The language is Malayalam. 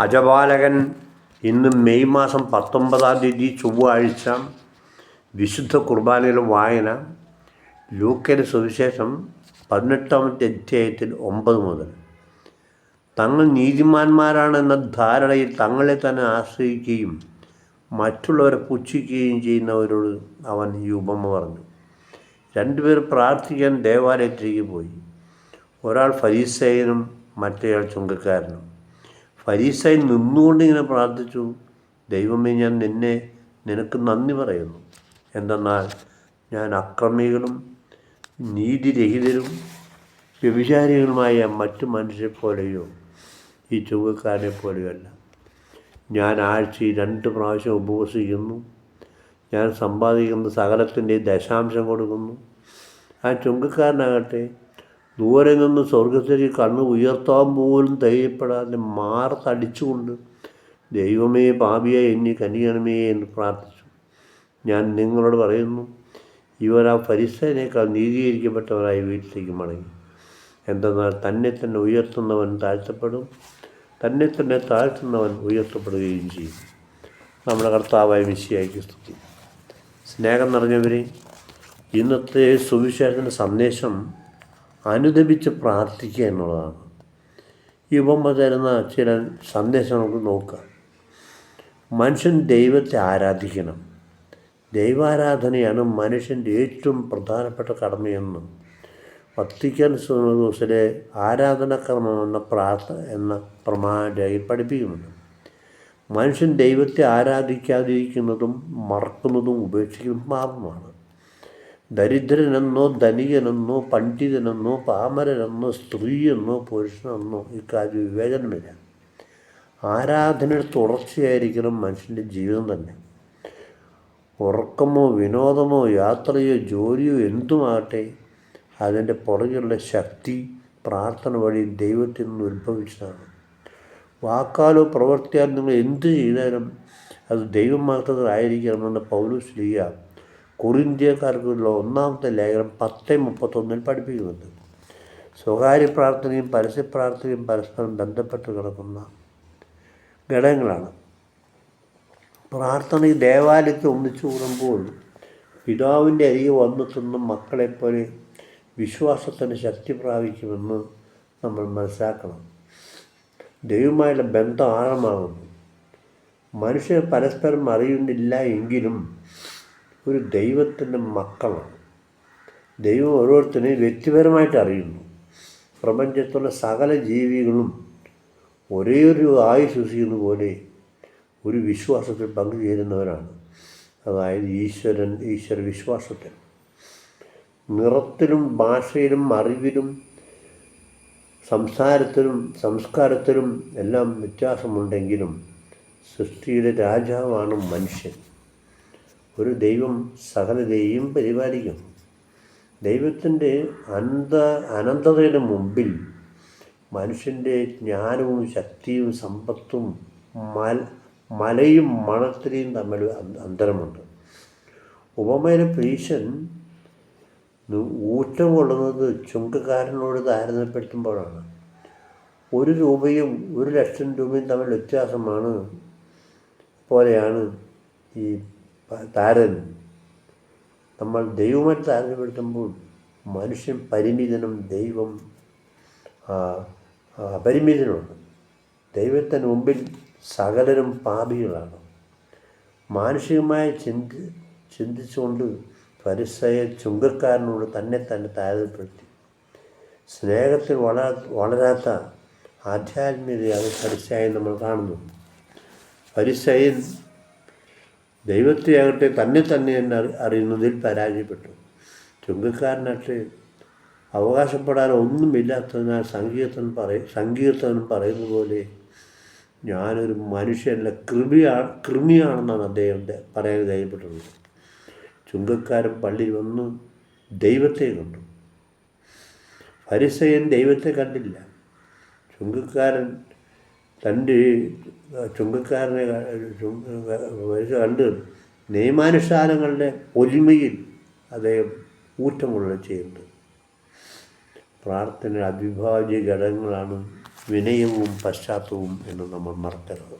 അജപാലകൻ ഇന്ന് മെയ് മാസം 19 ചൊവ്വാഴ്ച വിശുദ്ധ കുർബാനയിലെ വായന ലൂക്കയുടെ സുവിശേഷം 18-ാമത്തെ അധ്യായത്തിൽ 9 മുതൽ. തങ്ങൾ നീതിമാന്മാരാണെന്ന ധാരണയിൽ തങ്ങളെ തന്നെ ആശ്രയിക്കുകയും മറ്റുള്ളവരെ പുച്ഛിക്കുകയും ചെയ്യുന്നവരോട് അവൻ ഈ ഉപമ പറഞ്ഞു. രണ്ടുപേർ പ്രാർത്ഥിക്കാൻ ദേവാലയത്തിലേക്ക് പോയി. ഒരാൾ ഫരീസയനും മറ്റേയാൾ ചുങ്കക്കാരനും. ഫരീസയൻ നിന്നുകൊണ്ട് ഇങ്ങനെ പ്രാർത്ഥിച്ചു: ദൈവമേ, ഞാൻ നിനക്ക് നന്ദി പറയുന്നു. എന്തെന്നാൽ ഞാൻ അക്രമികളും നീതിരഹിതരും വ്യഭിചാരികളുമായ മറ്റു മനുഷ്യരെ പോലെയോ ഈ ചുങ്കക്കാരനെ പോലെയോ അല്ല. ഞാൻ ആഴ്ചയിൽ 2 പ്രാവശ്യം ഉപവസിക്കുന്നു. ഞാൻ സമ്പാദിക്കുന്ന സകലത്തിൻ്റെ ദശാംശം കൊടുക്കുന്നു. ആ ചുങ്കക്കാരനാകട്ടെ ദൂരെ നിന്ന് സ്വർഗത്തിലേക്ക് കണ്ണ് ഉയർത്താൻ പോലും ധൈര്യപ്പെടാതെ മാർത്തടിച്ചുകൊണ്ട് ദൈവമേ, പാപിയായി എന്നെ കനിയണമേ എന്ന് പ്രാർത്ഥിച്ചു. ഞാൻ നിങ്ങളോട് പറയുന്നു, ഇവർ ആ ഫരിസയനേക്കാൾ നീതീകരിക്കപ്പെട്ടവരായി വീട്ടിലേക്ക് മടങ്ങി. എന്തെന്നാൽ തന്നെ തന്നെ ഉയർത്തുന്നവൻ താഴ്ത്തപ്പെടും, തന്നെ തന്നെ താഴ്ത്തുന്നവൻ ഉയർത്തപ്പെടുകയും ചെയ്യും. നമ്മുടെ കർത്താവായ മിശിഹായ്ക്ക് സ്തുതി. സ്നേഹം നിറഞ്ഞവരെ, ഇന്നത്തെ സുവിശേഷത്തിൻ്റെ സന്ദേശം അനുദപിച്ച് പ്രാർത്ഥിക്കുക എന്നുള്ളതാണ്. ഈ ഉപമ തരുന്ന ചില സന്ദേശം നമുക്ക് നോക്കാം. മനുഷ്യൻ ദൈവത്തെ ആരാധിക്കണം. ദൈവാരാധനയാണ് മനുഷ്യൻ്റെ ഏറ്റവും പ്രധാനപ്പെട്ട കടമയെന്നും വത്തിക്കാൻ സുനദോസിലെ ആരാധനാക്രമം എന്ന പ്രമാണയിൽ പഠിപ്പിക്കുന്നുണ്ട്. മനുഷ്യൻ ദൈവത്തെ ആരാധിക്കാതിരിക്കുന്നതും മറക്കുന്നതും ഉപേക്ഷിക്കുന്നതും പാപമാണ്. ദരിദ്രനെന്നോ ധനികനെന്നോ പണ്ഡിതനെന്നോ പാമരനെന്നോ സ്ത്രീയെന്നോ പുരുഷനെന്നോ ഇക്കാര്യം വിവേചനമില്ല. ആരാധനയുടെ തുടർച്ചയായിരിക്കണം മനുഷ്യൻ്റെ ജീവിതം തന്നെ. ഉറക്കമോ വിനോദമോ യാത്രയോ ജോലിയോ എന്തുമാകട്ടെ, അതിൻ്റെ പുറകിലുള്ള ശക്തി പ്രാർത്ഥന വഴി ദൈവത്തിൽ നിന്ന് ഉത്ഭവിച്ചതാണ്. വാക്കാലോ പ്രവർത്തിയാൽ നിങ്ങൾ എന്ത് ചെയ്താലും അത് ദൈവം മാത്രമായിരിക്കണമെന്ന് പൗലോസ് ശ്ലീഹ കൊറിന്ത്യക്കാർക്കുള്ള 1-ാമത്തെ ലേഖനം 10:31 പഠിപ്പിക്കുന്നുണ്ട്. സ്വകാര്യ പ്രാർത്ഥനയും പരസ്യ പ്രാർത്ഥനയും പരസ്പരം ബന്ധപ്പെട്ട് കിടക്കുന്ന ഘടകങ്ങളാണ്. പ്രാർത്ഥനയിൽ ദേവാലയത്തിൽ ഒന്നിച്ചു കൂടുമ്പോൾ പിതാവിൻ്റെ അരികെ വന്നെത്തുന്ന മക്കളെപ്പോലെ വിശ്വാസത്തിന് ശക്തി പ്രാപിക്കുമെന്ന് നമ്മൾ മനസ്സിലാക്കണം. ദൈവമായുള്ള ബന്ധം ആഴമാകുന്നു. മനുഷ്യർ പരസ്പരം അറിയുന്നില്ല എങ്കിലും ഒരു ദൈവത്തിൻ്റെ മക്കളാണ്. ദൈവം ഓരോരുത്തരെയും വ്യക്തിപരമായിട്ട് അറിയുന്നു. പ്രപഞ്ചത്തുള്ള സകല ജീവികളും ഒരേ ഒരു ആയുസ് ശ്വസിക്കുന്ന പോലെ ഒരു വിശ്വാസത്തിൽ പങ്കുചേരുന്നവരാണ്. അതായത് ഈശ്വര വിശ്വാസത്തിൽ. നിറത്തിലും ഭാഷയിലും അറിവിലും സംസ്കാരത്തിലും എല്ലാം വ്യത്യാസമുണ്ടെങ്കിലും സൃഷ്ടിയുടെ രാജാവാണ് മനുഷ്യൻ. ഒരു ദൈവം സകലതയും പരിപാലിക്കുന്നു. ദൈവത്തിൻ്റെ അനന്തതയുടെ മുമ്പിൽ മനുഷ്യൻ്റെ ജ്ഞാനവും ശക്തിയും സമ്പത്തും മലയും മണത്തിനെയും തമ്മിൽ അന്തരമുണ്ട്. ഉപമയിലെ പ്രീശൻ ഊറ്റം കൊള്ളുന്നത് ചുങ്കക്കാരനോട് താരതമ്യപ്പെടുത്തുമ്പോഴാണ്. 1 രൂപയും 1 ലക്ഷം രൂപയും തമ്മിൽ വ്യത്യാസമാണ് പോലെയാണ് ഈ താരതമ്യം. നമ്മൾ ദൈവമായിട്ട് താരതമ്യപ്പെടുത്തുമ്പോൾ മനുഷ്യൻ പരിമിതനും ദൈവം അപരിമിതനുമാണ്. ദൈവത്തിന് മുമ്പിൽ സകലരും പാപികളാണ്. മാനുഷികമായി ചിന്തിച്ചുകൊണ്ട് ഫരിസയൻ ചുങ്കക്കാരനോട് തന്നെ താരതമ്യപ്പെടുത്തി. സ്നേഹത്തിൽ വളരാത്ത ആധ്യാത്മികതയാണ് ഫരിസയൻ നമ്മൾ കാണുന്നു. ഫരിസയൻ ദൈവത്തെയാകട്ടെ തന്നെ അറിയുന്നതിൽ പരാജയപ്പെട്ടു. ചുങ്കക്കാരനാകട്ടെ അവകാശപ്പെടാൻ ഒന്നുമില്ലാത്തതിനാൽ സങ്കീർത്തനം പറയുന്ന പോലെ ഞാനൊരു മനുഷ്യനല്ല കൃമിയാണെന്നാണ് അദ്ദേഹം പറയാൻ ധൈര്യപ്പെട്ടുള്ളത്. ചുങ്കക്കാരൻ പള്ളിയിൽ വന്ന് ദൈവത്തെ കണ്ടു. ഫരിസയൻ ദൈവത്തെ കണ്ടില്ല. ചുങ്കക്കാരനെ കണ്ട് നിയമാനുഷ്ഠാനങ്ങളുടെ ഒലിമയിൽ അദ്ദേഹം ഊറ്റം കൊള്ളുക ചെയ്യുന്നത്. പ്രാർത്ഥനയുടെ അവിഭാജ്യ ഘടകങ്ങളാണ് വിനയവും പശ്ചാത്തലവും എന്ന് നമ്മൾ മറക്കരുത്.